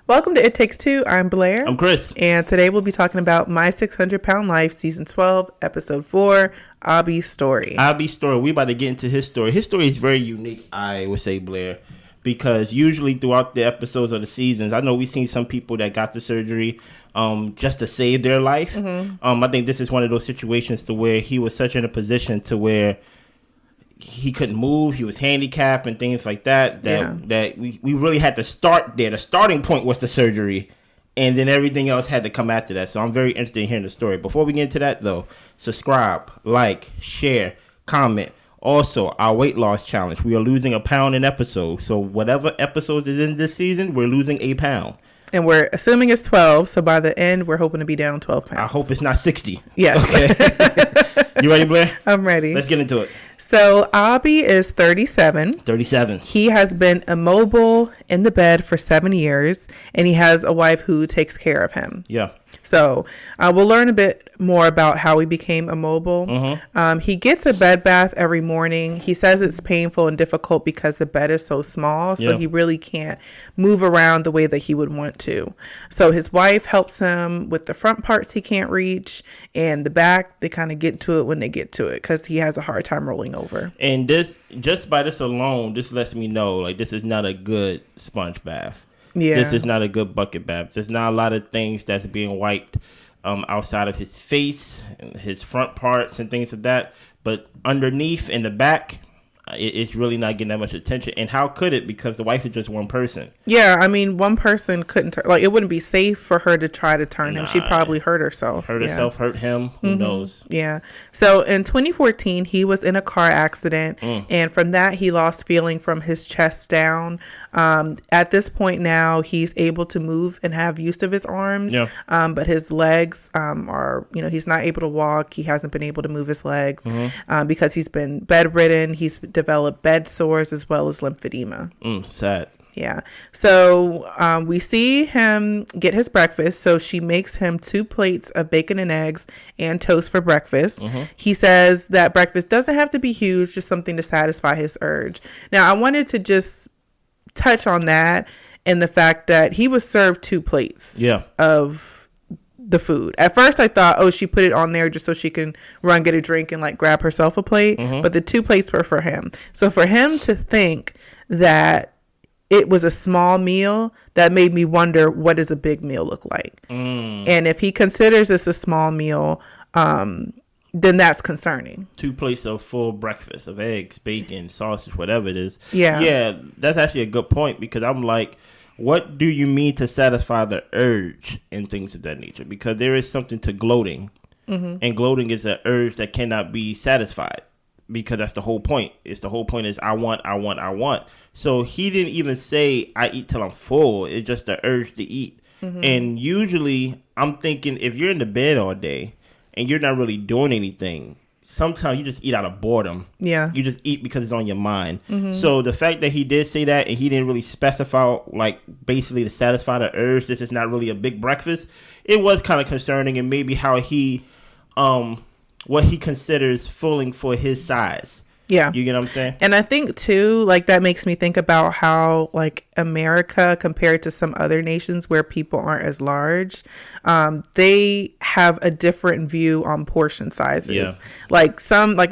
Welcome to It Takes Two. I'm Blair. I'm Chris. And today we'll be talking about My 600-Pound Life, Season 12, Episode 4, Abby's Story. Abby's story. We about to get into his story. His story is very unique, I would say, Blair, because usually throughout the episodes of the seasons, I know we've seen some people that got the surgery just to save their life. I think this is one of those situations to where he was such in a position to where he couldn't move, he was handicapped and things like that, that we really had to start there. The starting point was the surgery, and then everything else had to come after that. So I'm very interested in hearing the story. Before we get into that, though, subscribe, like, share, comment. Also, our weight loss challenge. We are losing a pound an episode. So whatever episodes is in this season, we're losing a pound. And we're assuming it's 12, so by the end, we're hoping to be down 12 pounds. I hope it's not 60. Yes. Okay. You ready, Blair? I'm ready. Let's get into it. So, Abby is 37. 37. He has been immobile in the bed for 7 years, and he has a wife who takes care of him. Yeah. So we'll learn a bit more about how he became immobile. He gets a bed bath every morning. He says it's painful and difficult because the bed is so small, so he really can't move around the way that he would want to. So his wife helps him with the front parts he can't reach, and the back, they kind of get to it when they get to it because he has a hard time rolling over. And this, just by this alone, this lets me know, like, this is not a good sponge bath. Yeah. This is not a good bucket bath. There's not a lot of things that's being wiped outside of his face and his front parts and things like that. But underneath in the back, it's really not getting that much attention. And how could it? Because the wife is just one person. Yeah, I mean, one person couldn't like it wouldn't be safe for her to try to turn him. She'd probably hurt herself. Hurt him. Who knows? Yeah. So in 2014, he was in a car accident, and from that, he lost feeling from his chest down. At this point now, he's able to move and have use of his arms, but his legs are, he's not able to walk. He hasn't been able to move his legs because he's been bedridden. He's developed bed sores as well as lymphedema. Sad. Yeah. So we see him get his breakfast. So she makes him 2 plates of bacon and eggs and toast for breakfast. He says that breakfast doesn't have to be huge, just something to satisfy his urge. Now, I wanted to just touch on that and the fact that he was served 2 plates of the food. At first I thought, she put it on there just so she can run, get a drink and like grab herself a plate. But the 2 plates were for him. So for him to think that it was a small meal, that made me wonder, what does a big meal look like? And if he considers this a small meal, then that's concerning. 2 plates of full breakfast of eggs, bacon, sausage, whatever it is. Yeah, that's actually a good point, because I'm like, what do you mean to satisfy the urge and things of that nature? Because there is something to gloating, and gloating is an urge that cannot be satisfied. Because that's the whole point. The whole point is I want. So he didn't even say I eat till I'm full. It's just the urge to eat. And usually I'm thinking, if you're in the bed all day and you're not really doing anything, sometimes you just eat out of boredom. Yeah. You just eat because it's on your mind. So the fact that he did say that and he didn't really specify, like, basically to satisfy the urge, this is not really a big breakfast, it was kind of concerning, and maybe how he what he considers filling for his size. Yeah. You get what I'm saying? And I think, too, like, that makes me think about how, like, America, compared to some other nations where people aren't as large, they have a different view on portion sizes. Yeah. Like,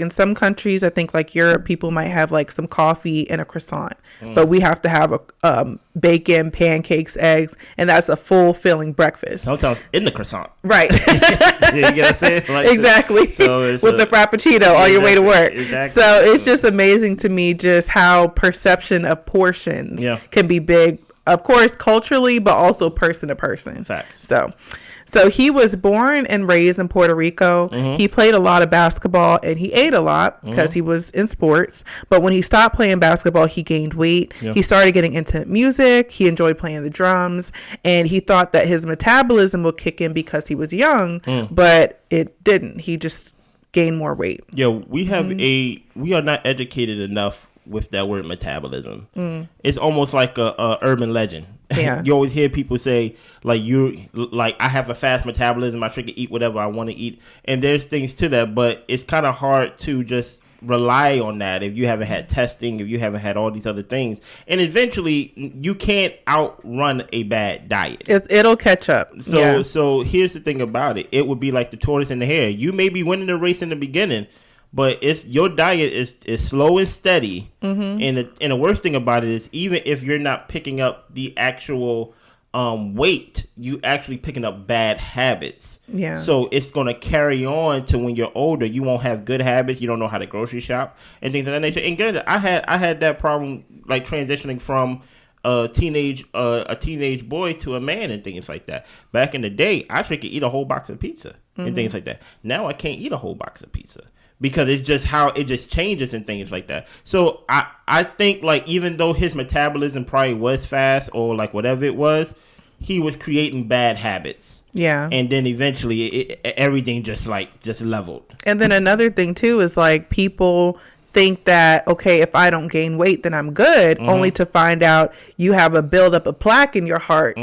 in some countries, I think, like, Europe, people might have, like, some coffee and a croissant. But we have to have a bacon, pancakes, eggs, and that's a full filling breakfast. Sometimes in the croissant. Right. You get what I'm saying? Like, exactly. So with the frappuccino on your way to work. Exactly. So it's just amazing to me just how perception of portions can be big, of course, culturally, but also person to person. Facts. So he was born and raised in Puerto Rico. He played a lot of basketball and he ate a lot because he was in sports. But when he stopped playing basketball, he gained weight. He started getting into music. He enjoyed playing the drums, and he thought that his metabolism would kick in because he was young, but it didn't. He just gained more weight. Yeah, we have we are not educated enough with that word metabolism. It's almost like a urban legend. Yeah. You always hear people say, like, I have a fast metabolism, I should eat whatever I want to eat. And there's things to that, but it's kind of hard to just rely on that if you haven't had testing, if you haven't had all these other things. And eventually you can't outrun a bad diet. It'll catch up. So here's the thing about it. It would be like the tortoise and the hare. You may be winning the race in the beginning, but your diet is slow and steady. And the worst thing about it is, even if you're not picking up the actual weight, you actually picking up bad habits. Yeah. So it's going to carry on to when you're older. You won't have good habits. You don't know how to grocery shop and things of that nature. And granted, I had that problem, like transitioning from a teenage boy to a man and things like that. Back in the day, I could eat a whole box of pizza and things like that. Now I can't eat a whole box of pizza because it's just how it just changes and things like that. So I think, like, even though his metabolism probably was fast or like whatever it was, he was creating bad habits. Yeah. And then eventually everything just leveled. And then another thing too is, like, people think that, okay, if I don't gain weight, then I'm good, only to find out you have a buildup of plaque in your heart.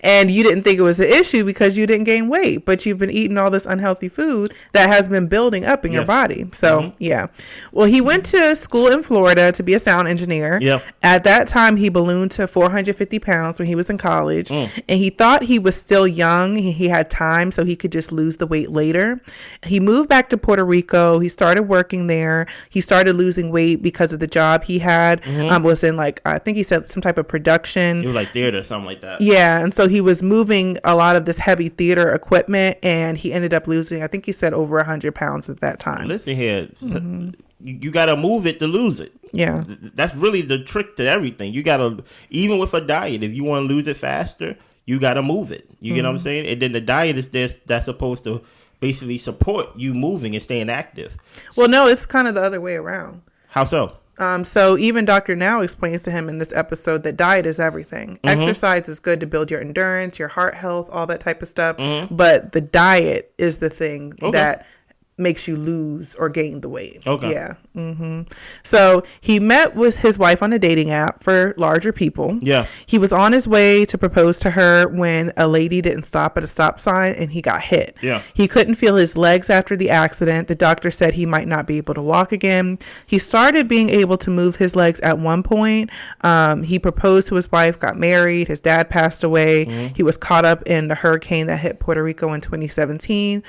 And you didn't think it was an issue because you didn't gain weight, but you've been eating all this unhealthy food that has been building up in your body. So, yeah. Well, he went to school in Florida to be a sound engineer. Yep. At that time, he ballooned to 450 pounds when he was in college. And he thought he was still young. He had time, so he could just lose the weight later. He moved back to Puerto Rico. He started working there. He started losing weight because of the job he had. Was in, like, I think he said some type of production. It was like theater or something like that. Yeah. And so he was moving a lot of this heavy theater equipment, and he ended up losing, I think he said, over 100 pounds at that time. Listen here. You got to move it to lose it. Yeah. That's really the trick to everything. You got to, even with a diet, if you want to lose it faster, you got to move it. You get what I'm saying? And then the diet is that's supposed to basically support you moving and staying active. Well, no, it's kind of the other way around. How so? So even Dr. Now explains to him in this episode that diet is everything. Exercise is good to build your endurance, your heart health, all that type of stuff. But the diet is the thing that makes you lose or gain the weight. Okay. Yeah. So he met with his wife on a dating app for larger people. Yeah. He was on his way to propose to her when a lady didn't stop at a stop sign and he got hit. Yeah. He couldn't feel his legs after the accident. The doctor said he might not be able to walk again. He started being able to move his legs at one point. He proposed to his wife, got married. His dad passed away. He was caught up in the hurricane that hit Puerto Rico in 2017.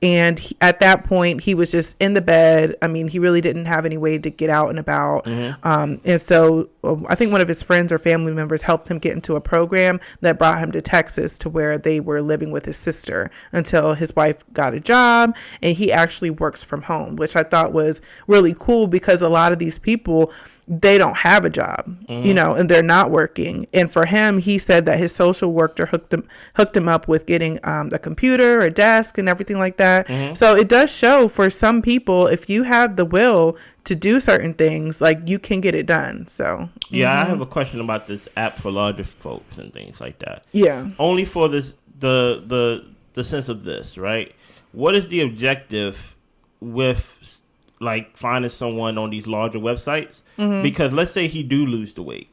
And at that point, he was just in the bed. I mean, he really didn't have any way to get out and about. And so I think one of his friends or family members helped him get into a program that brought him to Texas, to where they were living with his sister until his wife got a job, and he actually works from home, which I thought was really cool, because a lot of these people, they don't have a job, and they're not working. And for him, he said that his social worker hooked him up with getting a computer, a desk, and everything like that. So it does show, for some people, if you have the will to do certain things, like, you can get it done. So yeah, I have a question about this app for larger folks and things like that. Yeah. Only for this the sense of this, right? What is the objective with, like, finding someone on these larger websites? Because let's say he do lose the weight,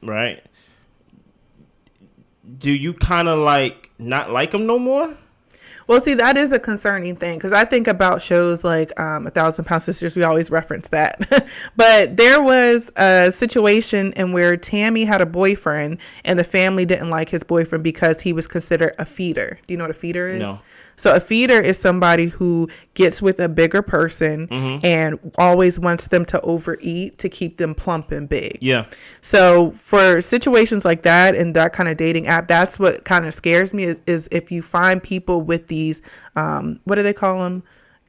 right? Do you kind of, like, not like him no more? Well, see, that is a concerning thing, because I think about shows like 1,000 Pound Sisters. We always reference that. But there was a situation in where Tammy had a boyfriend, and the family didn't like his boyfriend because he was considered a feeder. Do you know what a feeder is? No. So a feeder is somebody who gets with a bigger person and always wants them to overeat to keep them plump and big. Yeah. So for situations like that and that kind of dating app, that's what kind of scares me is if you find people with these, what do they call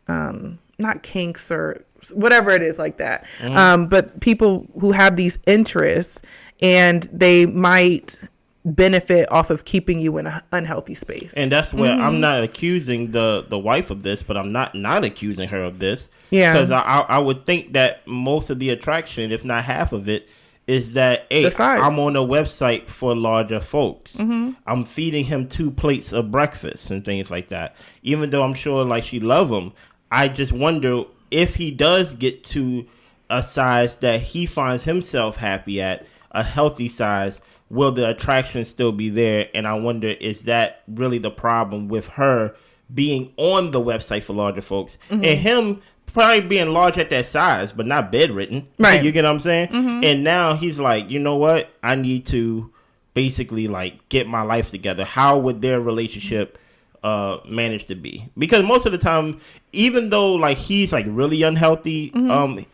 them? Not kinks or whatever it is like that. But people who have these interests, and they might benefit off of keeping you in an unhealthy space. And that's where I'm not accusing the wife of this, but I'm not accusing her of this. Yeah. Because I would think that most of the attraction, if not half of it, is that, hey, I'm on a website for larger folks. I'm feeding him 2 plates of breakfast and things like that. Even though I'm sure, like, she love him, I just wonder if he does get to a size that he finds himself happy at, a healthy size, will the attraction still be there? And I wonder, is that really the problem with her being on the website for larger folks and him probably being large at that size, but not bedridden. Right. You get what I'm saying? Mm-hmm. And now he's like, you know what? I need to basically like get my life together. How would their relationship manage to be? Because most of the time, even though like he's like really unhealthy,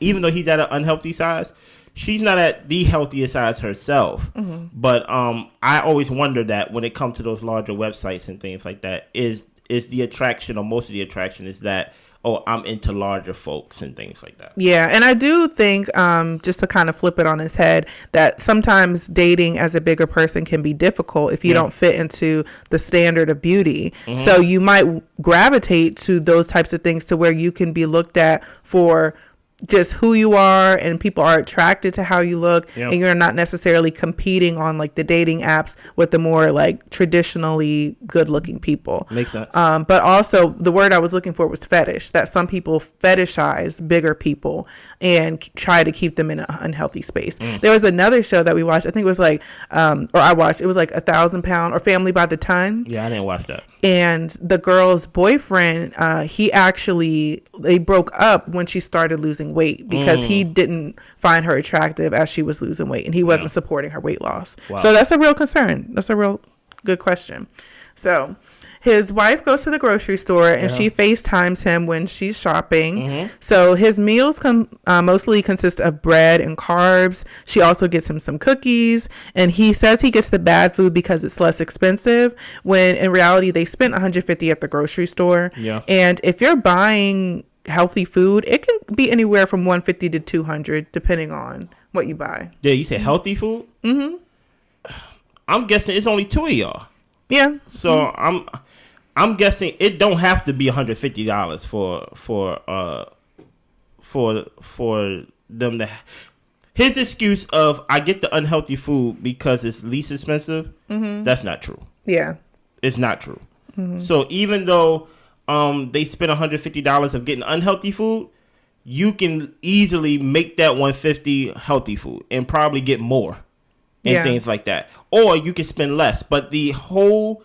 even though he's at an unhealthy size, she's not at the healthiest size herself. But I always wonder that when it comes to those larger websites and things like that, is the attraction, or most of the attraction is that, oh, I'm into larger folks and things like that. Yeah, and I do think, just to kind of flip it on his head, that sometimes dating as a bigger person can be difficult if you don't fit into the standard of beauty. So you might gravitate to those types of things to where you can be looked at for just who you are, and people are attracted to how you look, and you're not necessarily competing on like the dating apps with the more like traditionally good looking people. Makes sense. But also the word I was looking for was fetish, that some people fetishize bigger people and try to keep them in an unhealthy space. There was another show that we watched, I think it was like or I watched, it was like 1,000 Pound or Family by the Ton. Yeah, I didn't watch that. And the girl's boyfriend, they broke up when she started losing weight because he didn't find her attractive as she was losing weight, and he wasn't supporting her weight loss. Wow. So that's a real concern. That's a real good question. So his wife goes to the grocery store and she FaceTimes him when she's shopping. So his meals mostly consist of bread and carbs. She also gets him some cookies, and he says he gets the bad food because it's less expensive, when in reality they spent $150 at the grocery store. And if you're buying healthy food, it can be anywhere from $150 to $200 depending on what you buy. Yeah, you say healthy food? I'm guessing it's only two of y'all. Yeah. So I'm guessing it don't have to be $150 for them to. His excuse of I get the unhealthy food because it's least expensive. That's not true. Yeah, it's not true. So even though they spend $150 of getting unhealthy food, you can easily make that $150 healthy food and probably get more and things like that. Or you can spend less. But the whole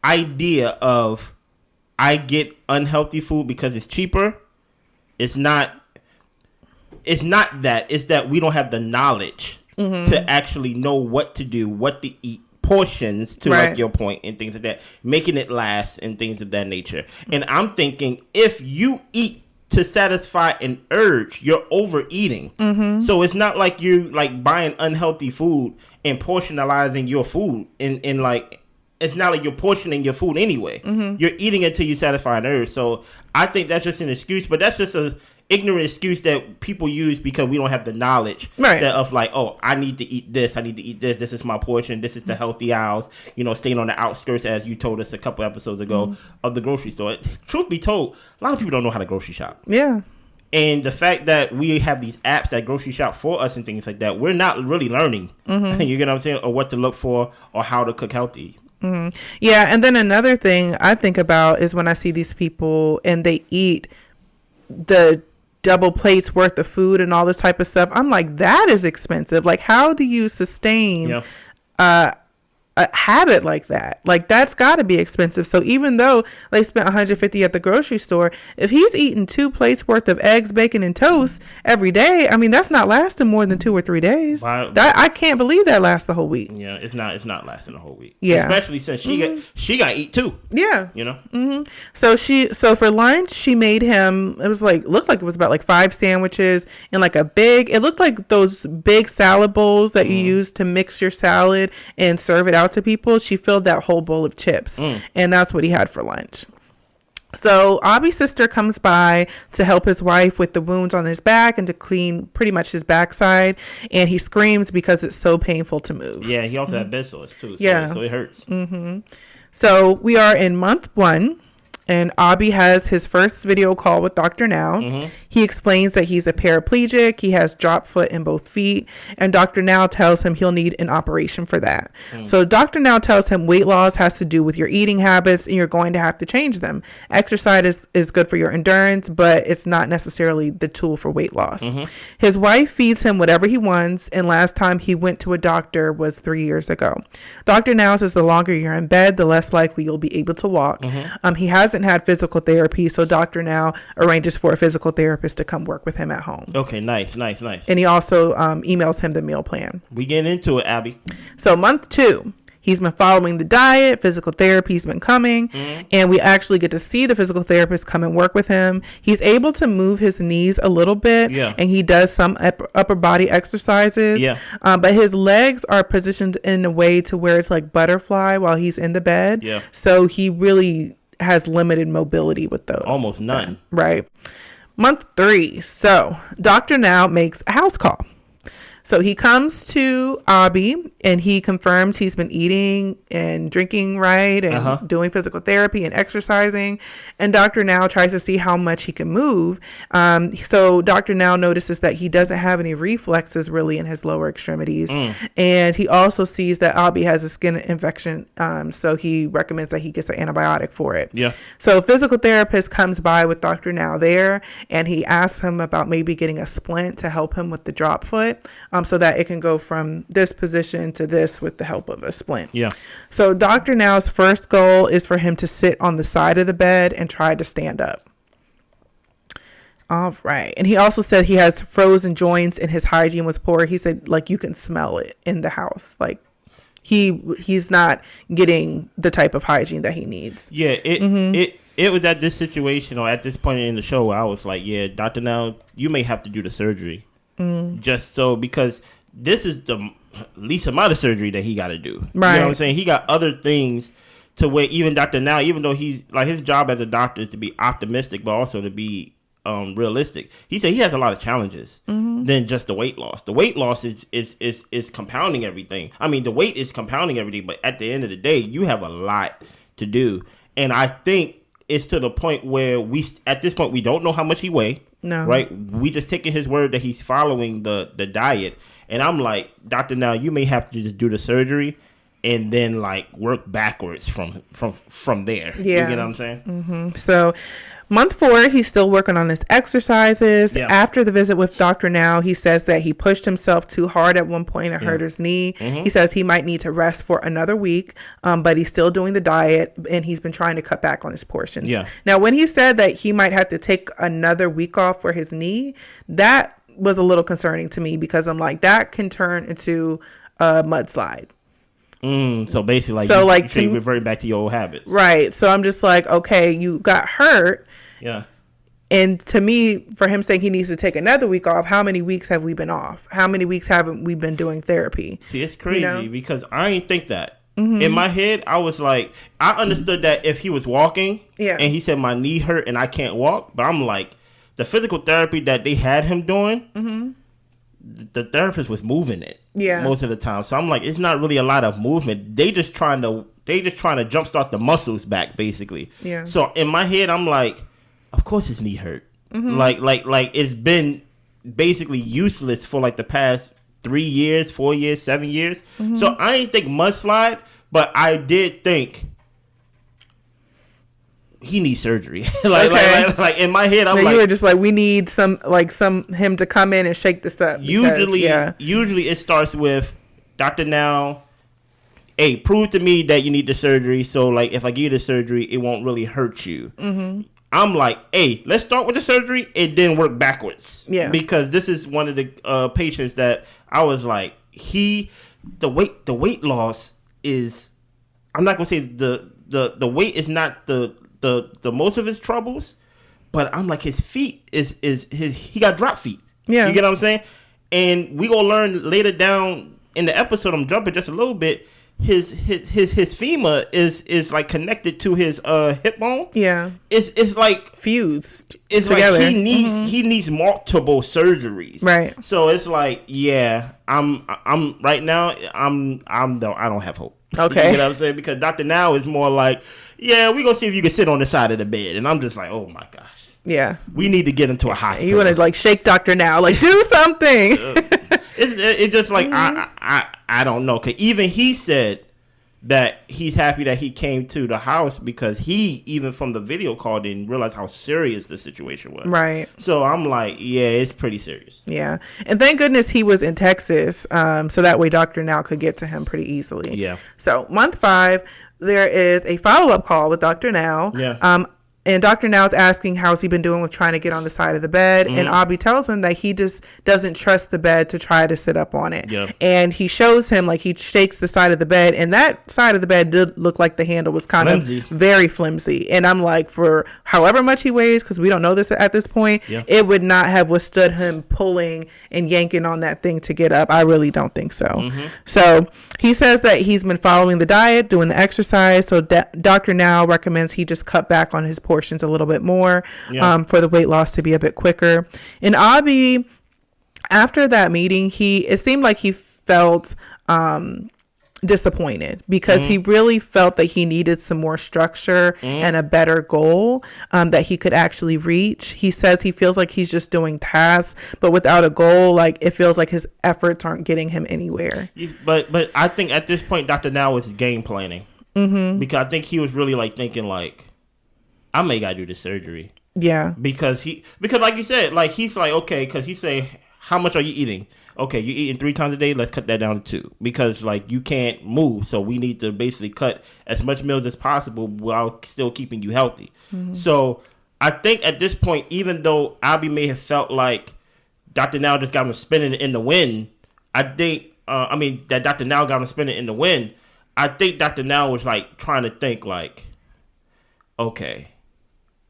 idea of I get unhealthy food because it's cheaper, it's not that. It's that we don't have the knowledge to actually know what to do, what to eat, portions to like your point and things like that, making it last and things of that nature. And I'm thinking if you eat to satisfy an urge, you're overeating. So it's not like you're like buying unhealthy food and portionalizing your food in like, it's not like you're portioning your food anyway. You're eating it till you satisfy an urge. So I think that's just an excuse, but that's just a ignorant excuse that people use because we don't have the knowledge that of like, oh, I need to eat this, I need to eat this, this is my portion, this is the healthy aisles, staying on the outskirts, as you told us a couple episodes ago, of the grocery store. Truth be told, a lot of people don't know how to grocery shop. And the fact that we have these apps that grocery shop for us and things like that, we're not really learning. You get what I'm saying? Or what to look for or how to cook healthy. Yeah, and then another thing I think about is when I see these people and they eat the double plates worth of food and all this type of stuff. I'm like, that is expensive. Like, how do you sustain a habit like that? Like, that's got to be expensive. So even though they spent $150 at the grocery store, if he's eating 2 plates worth of eggs, bacon, and toast every day, I mean, that's not lasting more than 2 or 3 days. I can't believe that lasts the whole week. Yeah, it's not lasting the whole week. Yeah, especially since she got to eat too. Yeah, So for lunch, she made him. It was looked like it was about like 5 sandwiches and like it looked like those big salad bowls that you use to mix your salad and serve it out to people. She filled that whole bowl of chips, and that's what he had for lunch. So Abby's sister comes by to help his wife with the wounds on his back and to clean pretty much his backside, and he screams because it's so painful to move. Yeah, he also had bed sores too, so it hurts. So we are in month 1. And Abby has his first video call with Dr. Now. He explains that he's a paraplegic. He has drop foot in both feet. And Dr. Now tells him he'll need an operation for that. So Dr. Now tells him weight loss has to do with your eating habits and you're going to have to change them. Exercise is good for your endurance, but it's not necessarily the tool for weight loss. His wife feeds him whatever he wants. And last time he went to a doctor was 3 years ago. Dr. Now says the longer you're in bed, the less likely you'll be able to walk. He has hasn't had physical therapy, so Dr. Now arranges for a physical therapist to come work with him at home. Okay, nice. And he also emails him the meal plan. We get into it, Abby. So month 2. He's been following the diet. Physical therapy's been coming. And we actually get to see the physical therapist come and work with him. He's able to move his knees a little bit. Yeah. And he does some upper body exercises. Yeah. But his legs are positioned in a way to where it's like butterfly while he's in the bed. Yeah. So he really has limited mobility with those. Almost none. Right. Month 3. So Dr. Now makes a house call. So he comes to Abby and he confirms he's been eating and drinking right and doing physical therapy and exercising. And Dr. Now tries to see how much he can move. So Dr. Now notices that he doesn't have any reflexes really in his lower extremities. And he also sees that Abby has a skin infection. So he recommends that he gets an antibiotic for it. Yeah. So a physical therapist comes by with Dr. Now there and he asks him about maybe getting a splint to help him with the drop foot. So that it can go from this position to this with the help of a splint. Yeah. So Dr. Now's first goal is for him to sit on the side of the bed and try to stand up. All right. And he also said he has frozen joints and his hygiene was poor. He said, like, you can smell it in the house. Like, he's not getting the type of hygiene that he needs. Yeah. It was at this situation or at this point in the show where I was like, yeah, Dr. Now, you may have to do the surgery. Just so, because this is the least amount of surgery that he got to do. Right. You know what I'm saying? He got other things to where even Dr. Now, even though he's like, his job as a doctor is to be optimistic, but also to be realistic. He said he has a lot of challenges than just the weight loss. The weight loss is compounding everything. I mean, the weight is compounding everything, but at the end of the day, you have a lot to do. And I think it's to the point where at this point, we don't know how much he weighs. No. Right? We just taking his word that he's following the diet. And I'm like, Doctor, now you may have to just do the surgery and then like work backwards from there. Yeah. You get what I'm saying? So month 4, he's still working on his exercises. Yeah. After the visit with Dr. Now, he says that he pushed himself too hard at one point and hurt his knee. He says he might need to rest for another week, but he's still doing the diet and he's been trying to cut back on his portions. Yeah. Now, when he said that he might have to take another week off for his knee, that was a little concerning to me because I'm like, that can turn into a mudslide. So basically, you revert back to your old habits. Right. So I'm just like, okay, you got hurt. Yeah. And to me, for him saying he needs to take another week off, how many weeks have we been off? How many weeks haven't we been doing therapy? See, it's crazy because I ain't think that. In my head, I was like, I understood that if he was walking and he said my knee hurt and I can't walk, but I'm like, the physical therapy that they had him doing, the therapist was moving it most of the time. So I'm like, it's not really a lot of movement. They just trying to jumpstart the muscles back, basically. Yeah. So in my head, I'm like, of course his knee hurt. Like it's been basically useless for like the past 3 years, 4 years, 7 years. So I didn't think mudslide, but I did think he needs surgery. like in my head, I'm like, you were just like, we need some him to come in and shake this up. Usually it starts with Dr. Now, hey, prove to me that you need the surgery. So like, if I give you the surgery, it won't really hurt you. I'm like, hey, let's start with the surgery and then work backwards. Yeah. Because this is one of the patients that I was like, the weight loss is, I'm not gonna say the weight is not the most of his troubles, but I'm like, his feet he got drop feet. Yeah. You get what I'm saying? And we gonna learn later down in the episode, I'm jumping just a little bit, his femur is like connected to his hip bone. Yeah. It's like fused. It's together. Like he needs multiple surgeries. Right. So it's like, yeah, I'm right now I don't have hope. Okay. You know what I'm saying? Because Dr. Now is more like, yeah, we're gonna see if you can sit on the side of the bed. And I'm just like, oh my gosh. Yeah. We need to get into a hospital. You want to like shake Dr. Now, like do something. It's just like, I don't know. Cause even he said that he's happy that he came to the house because he, even from the video call, didn't realize how serious the situation was. Right. So I'm like, yeah, it's pretty serious. Yeah. And thank goodness he was in Texas. So that way Dr. Now could get to him pretty easily. Yeah. So month 5, there is a follow-up call with Dr. Now. Yeah. And Dr. Now's asking how's he been doing with trying to get on the side of the bed. And Abby tells him that he just doesn't trust the bed to try to sit up on it. Yeah. And he shows him, like, he shakes the side of the bed, and that side of the bed did look like the handle was kind flimsy. of very flimsy. And I'm like, for however much he weighs, because we don't know this at this point, it would not have withstood him pulling and yanking on that thing to get up. I really don't think so. So he says that he's been following the diet, doing the exercise. So Dr. Now recommends he just cut back on his portions a little bit more for the weight loss to be a bit quicker. And Abby, after that meeting, it seemed like he felt disappointed because he really felt that he needed some more structure and a better goal that he could actually reach. He says he feels like he's just doing tasks, but without a goal, like it feels like his efforts aren't getting him anywhere. But I think at this point, Dr. Now was game planning because I think he was really like thinking like, I may gotta do the surgery. Yeah. Because like you said, like he's like, okay, because he say, how much are you eating? Okay, you're eating 3 times a day. Let's cut that down to 2 because like you can't move. So we need to basically cut as much meals as possible while still keeping you healthy. So I think at this point, even though Abby may have felt like Dr. Now just got him spinning in the wind, I think, that Dr. Now got him spinning in the wind. I think Dr. Now was like trying to think like, okay,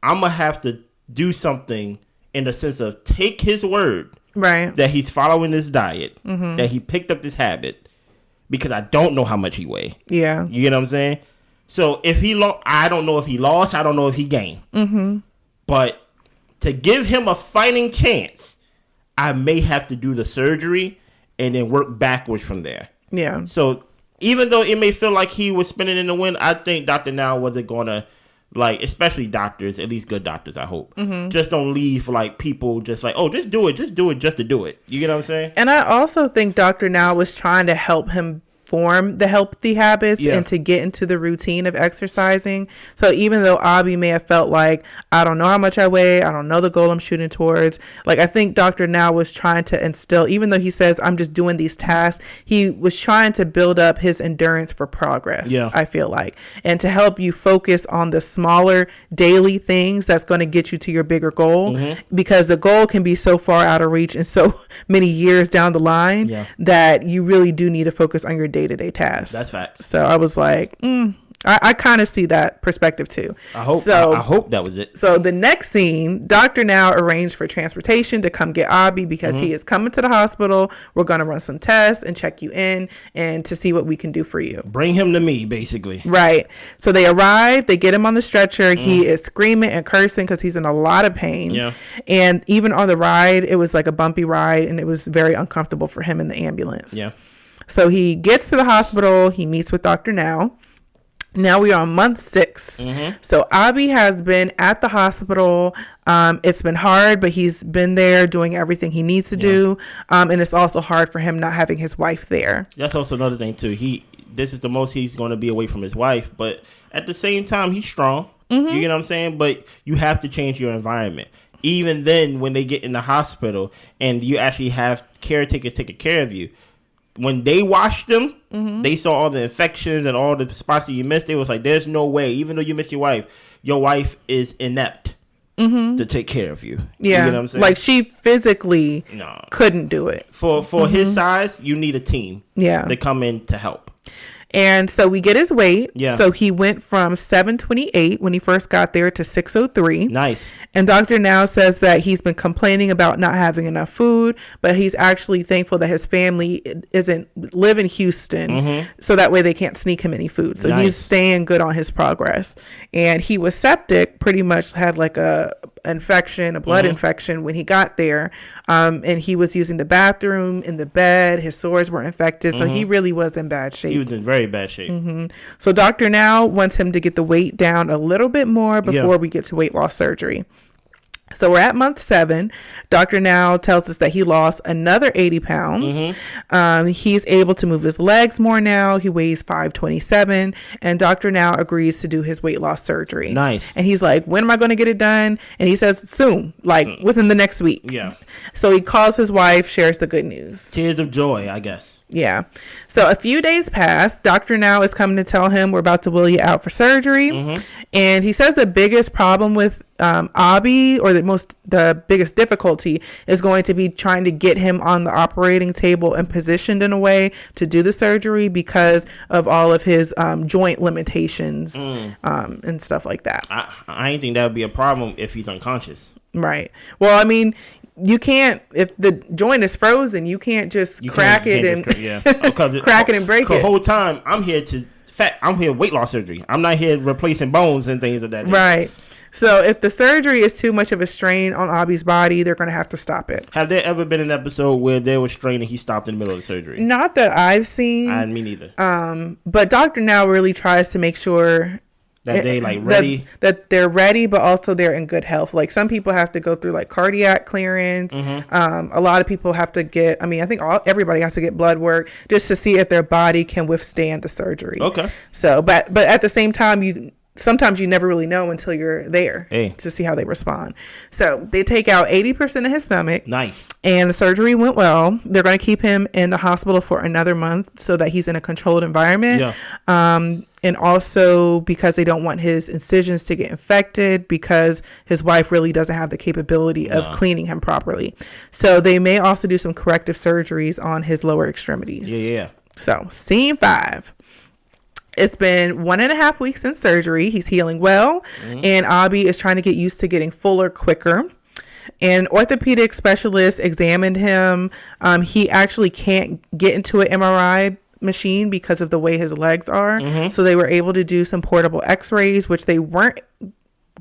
I'm going to have to do something in the sense of take his word. Right. That he's following this diet, that he picked up this habit, because I don't know how much he weighed. Yeah. You get what I'm saying? So if he I don't know if he lost. I don't know if he gained. But to give him a fighting chance, I may have to do the surgery and then work backwards from there. Yeah. So even though it may feel like he was spinning in the wind, I think Dr. Now wasn't going to, like, especially doctors, at least good doctors, I hope, just don't leave, like, people just like, oh, just do it just to do it. You get what I'm saying? And I also think Dr. Now was trying to help him form the healthy habits and to get into the routine of exercising. So even though Abby may have felt like, I don't know how much I weigh, I don't know the goal I'm shooting towards, like I think Dr. Now was trying to instill, even though he says I'm just doing these tasks, he was trying to build up his endurance for progress. I feel like, and to help you focus on the smaller daily things that's going to get you to your bigger goal, because the goal can be so far out of reach and so many years down the line that you really do need to focus on your day-to-day tasks. That's facts. So I was like, I kind of see that perspective too. I hope that was it. So the next scene, Dr. Now arranged for transportation to come get Abby because he is coming to the hospital. We're going to run some tests and check you in and to see what we can do for you. Bring him to me, basically. Right. So they arrive, they get him on the stretcher. He is screaming and cursing because he's in a lot of pain. Yeah. And even on the ride, it was like a bumpy ride and it was very uncomfortable for him in the ambulance. Yeah. So he gets to the hospital. He meets with Dr. Now. Now we are on month 6. So Abby has been at the hospital. It's been hard, but he's been there doing everything he needs to do. And it's also hard for him not having his wife there. That's also another thing too. This is the most he's going to be away from his wife, but at the same time, he's strong. You get what I'm saying? But you have to change your environment. Even then, when they get in the hospital and you actually have caretakers taking care of you, when they washed them, they saw all the infections and all the spots that you missed. It was like, there's no way, even though you missed your wife is inept to take care of you. Yeah. You know what I'm saying? Like she physically couldn't do it. For his size, you need a team to come in to help. And so we get his weight. Yeah. So he went from 728 when he first got there to 603. Nice. And Dr. Now says that he's been complaining about not having enough food, but he's actually thankful that his family live in Houston, so that way they can't sneak him any food. So he's staying good on his progress. And he was septic, pretty much had like a blood infection when he got there. And he was using the bathroom in the bed. His sores were infected. So he really was in bad shape. He was in very bad shape. So Dr. Now wants him to get the weight down a little bit more before we get to weight loss surgery. So we're at month 7. Dr. Now tells us that he lost another 80 pounds. He's able to move his legs more now. He weighs 527. And Dr. Now agrees to do his weight loss surgery. Nice. And he's like, when am I going to get it done? And he says, soon, like within the next week. Yeah. So he calls his wife, shares the good news. Tears of joy, I guess. Yeah. So a few days pass. Dr. Now is coming to tell him we're about to wheel you out for surgery. And he says the biggest problem with Abi, or the biggest difficulty, is going to be trying to get him on the operating table and positioned in a way to do the surgery because of all of his joint limitations and stuff like that. I ain't think that would be a problem if he's unconscious. Right. Well, I mean, you can't, if the joint is frozen, you can't just crack it and crack it and break it. The whole time I'm here weight loss surgery. I'm not here replacing bones and things of that. Right. So if the surgery is too much of a strain on Abi's body, they're going to have to stop it. Have there ever been an episode where there was strain and he stopped in the middle of the surgery? Not that I've seen. Me neither. But Dr. Now really tries to make sure that they ready, that they're ready, but also they're in good health. Like some people have to go through like cardiac clearance. A lot of people have to get, I think everybody has to get blood work just to see if their body can withstand the surgery. Okay. So, but at the same time, sometimes you never really know until you're there to see how they respond. So they take out 80% of his stomach. Nice. And the surgery went well. They're going to keep him in the hospital for another month so that he's in a controlled environment. Yeah. And also because they don't want his incisions to get infected because his wife really doesn't have the capability of cleaning him properly. So they may also do some corrective surgeries on his lower extremities. Yeah. So scene 5. It's been 1.5 weeks since surgery. He's healing well. And Abi is trying to get used to getting fuller quicker. An orthopedic specialist examined him. He actually can't get into an MRI machine because of the way his legs are. So they were able to do some portable x-rays, which they weren't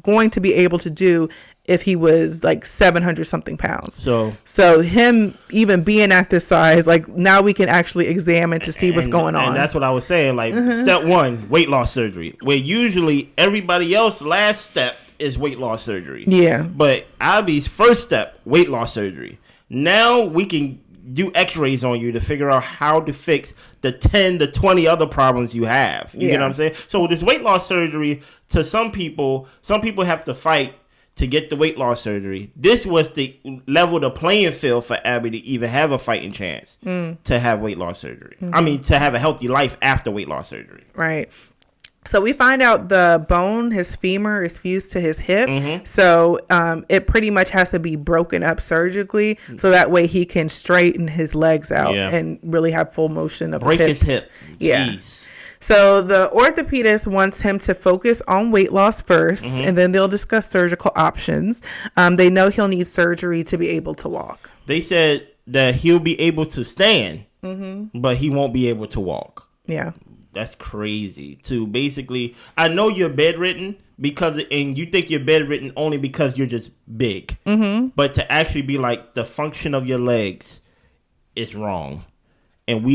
going to be able to do if he was like 700 something pounds. So him even being at this size, like now we can actually examine to see what's going on. And that's what I was saying. Like step 1, weight loss surgery, where usually everybody else last step is weight loss surgery. Yeah. But Abi's first step, weight loss surgery. Now we can do x-rays on you to figure out how to fix the 10 to 20 other problems you have. You get what I'm saying? So with this weight loss surgery, to some people have to fight to get the weight loss surgery. This was the level the playing field for Abi to even have a fighting chance to have weight loss surgery. To have a healthy life after weight loss surgery. Right. So we find out the bone, his femur, is fused to his hip. So it pretty much has to be broken up surgically so that way he can straighten his legs out and really have full motion of his hip. Yeah. Jeez. So the orthopedist wants him to focus on weight loss first, and then they'll discuss surgical options. They know he'll need surgery to be able to walk. They said that he'll be able to stand, but he won't be able to walk. Yeah. That's crazy. To basically, I know you're bedridden and you think you're bedridden only because you're just big. But to actually be like the function of your legs is wrong. And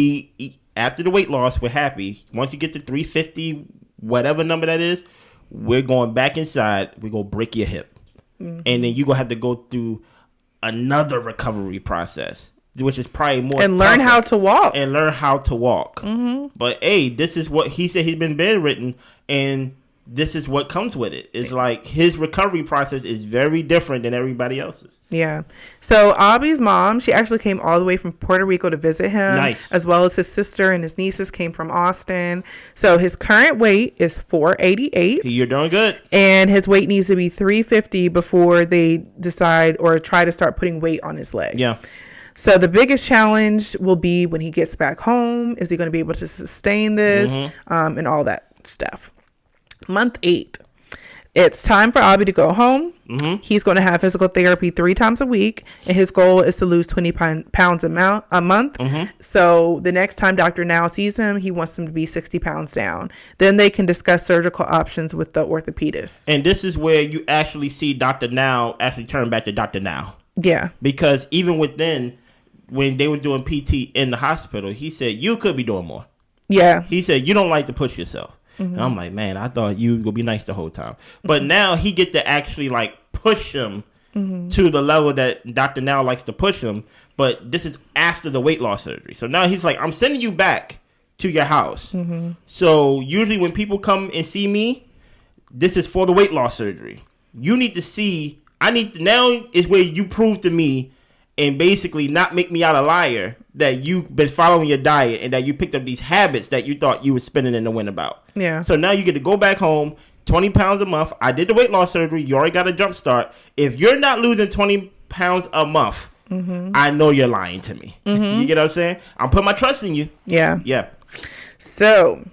after the weight loss, we're happy. Once you get to 350, whatever number that is, we're going back inside. We're going to break your hip. And then you're going to have to go through another recovery process, which is probably more. And learn how to walk. But hey, this is what he said. He's been bedridden, and this is what comes with it. It's like his recovery process is very different than everybody else's. Yeah. So Abi's mom, she actually came all the way from Puerto Rico to visit him. Nice. As well as his sister and his nieces came from Austin. So his current weight is 488. You're doing good. And his weight needs to be 350 before they decide or try to start putting weight on his legs. Yeah. So the biggest challenge will be when he gets back home. Is he going to be able to sustain this and all that stuff? Month 8. It's time for Abi to go home. He's going to have physical therapy 3 times a week. And his goal is to lose 20 pounds a month. So the next time Dr. Now sees him, he wants him to be 60 pounds down. Then they can discuss surgical options with the orthopedist. And this is where you actually see Dr. Now actually turn back to Dr. Now. Yeah. Because even when they were doing PT in the hospital, he said, you could be doing more. Yeah. He said, you don't like to push yourself. And I'm like, man, I thought you were going to be nice the whole time. But now he get to actually like push him to the level that Dr. Now likes to push him. But this is after the weight loss surgery. So now he's like, I'm sending you back to your house. So usually when people come and see me, this is for the weight loss surgery. You need to see, now is where you prove to me and basically not make me out a liar that you've been following your diet and that you picked up these habits that you thought you were spinning in the wind about. Yeah. So now you get to go back home, 20 pounds a month. I did the weight loss surgery. You already got a jump start. If you're not losing 20 pounds a month, I know you're lying to me. You get what I'm saying? I'm putting my trust in you. Yeah. Yeah. So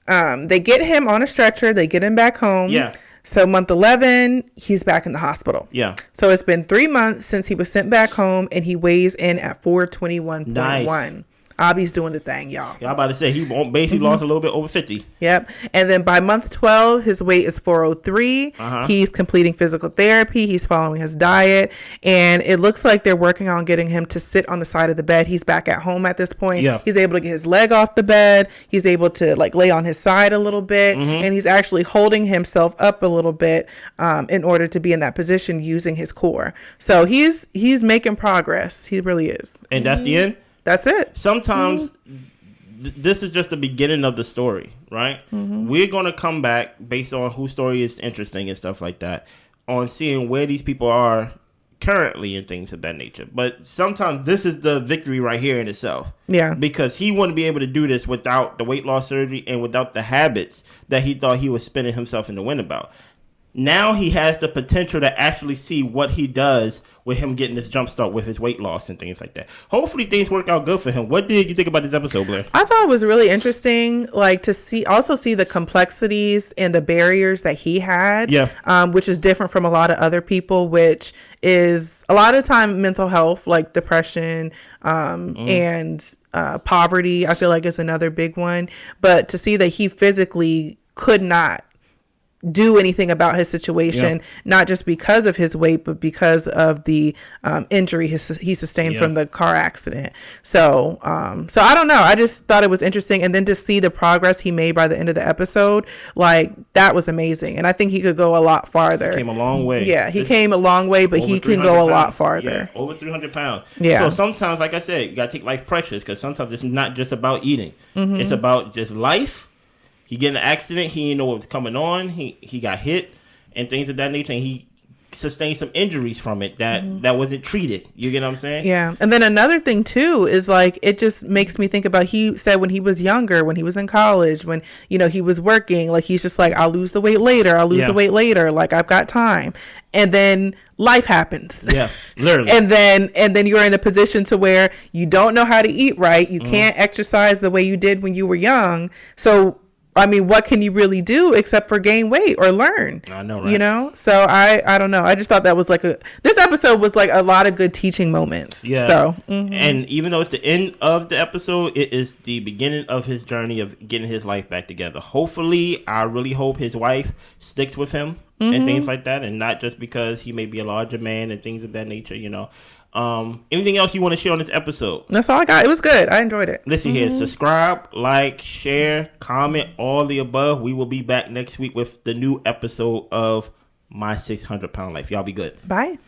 they get him on a stretcher. They get him back home. Yeah. So month 11, he's back in the hospital. Yeah. So it's been 3 months since he was sent back home, and he weighs in at 421.1. Nice. Abby's doing the thing, y'all. Yeah, I'm about to say he basically lost a little bit over 50. Yep. And then by month 12, his weight is 403. He's completing physical therapy. He's following his diet. And it looks like they're working on getting him to sit on the side of the bed. He's back at home at this point. Yeah. He's able to get his leg off the bed. He's able to like lay on his side a little bit. And he's actually holding himself up a little bit in order to be in that position using his core. So he's making progress. He really is. And that's the end? That's it. Sometimes this is just the beginning of the story, right? We're going to come back based on whose story is interesting and stuff like that on seeing where these people are currently and things of that nature. But sometimes this is the victory right here in itself. Yeah. Because he wouldn't be able to do this without the weight loss surgery and without the habits that he thought he was spinning himself in the wind about. Now he has the potential to actually see what he does with him getting this jump start with his weight loss and things like that. Hopefully things work out good for him. What did you think about this episode, Blair? I thought it was really interesting, like to see the complexities and the barriers that he had, which is different from a lot of other people, which is a lot of time mental health, like depression and poverty, I feel like is another big one. But to see that he physically could not do anything about his situation, not just because of his weight, but because of the injury he sustained from the car accident. So I don't know. I just thought it was interesting. And then to see the progress he made by the end of the episode, like that was amazing. And I think he could go a lot farther. He came a long way. Yeah, he came a long way, but he can go a lot farther. Yeah, over 300 pounds. Yeah. So sometimes, like I said, you got to take life precious because sometimes it's not just about eating. It's about just life. He get in an accident. He didn't know what was coming on. He got hit and things of that nature. And he sustained some injuries from it that wasn't treated. You get what I'm saying? Yeah. And then another thing too is like, it just makes me think about, he said when he was younger, when he was in college, when, he was working, like he's just like, I'll lose the weight later. The weight later. Like I've got time. And then life happens. Yeah, literally. and then you're in a position to where you don't know how to eat right. You can't exercise the way you did when you were young. So I mean, what can you really do except for gain weight or learn? I know, right? So I don't know. I just thought that was like this episode was like a lot of good teaching moments. Yeah. So, and even though it's the end of the episode, it is the beginning of his journey of getting his life back together. Hopefully, I really hope his wife sticks with him and things like that, and not just because he may be a larger man and things of that nature, Anything else you want to share on this episode? That's all I got. It was good. I enjoyed it. Listen here, subscribe, like, share, comment, all the above. We will be back next week with the new episode of My 600 Pound Life. Y'all be good. Bye.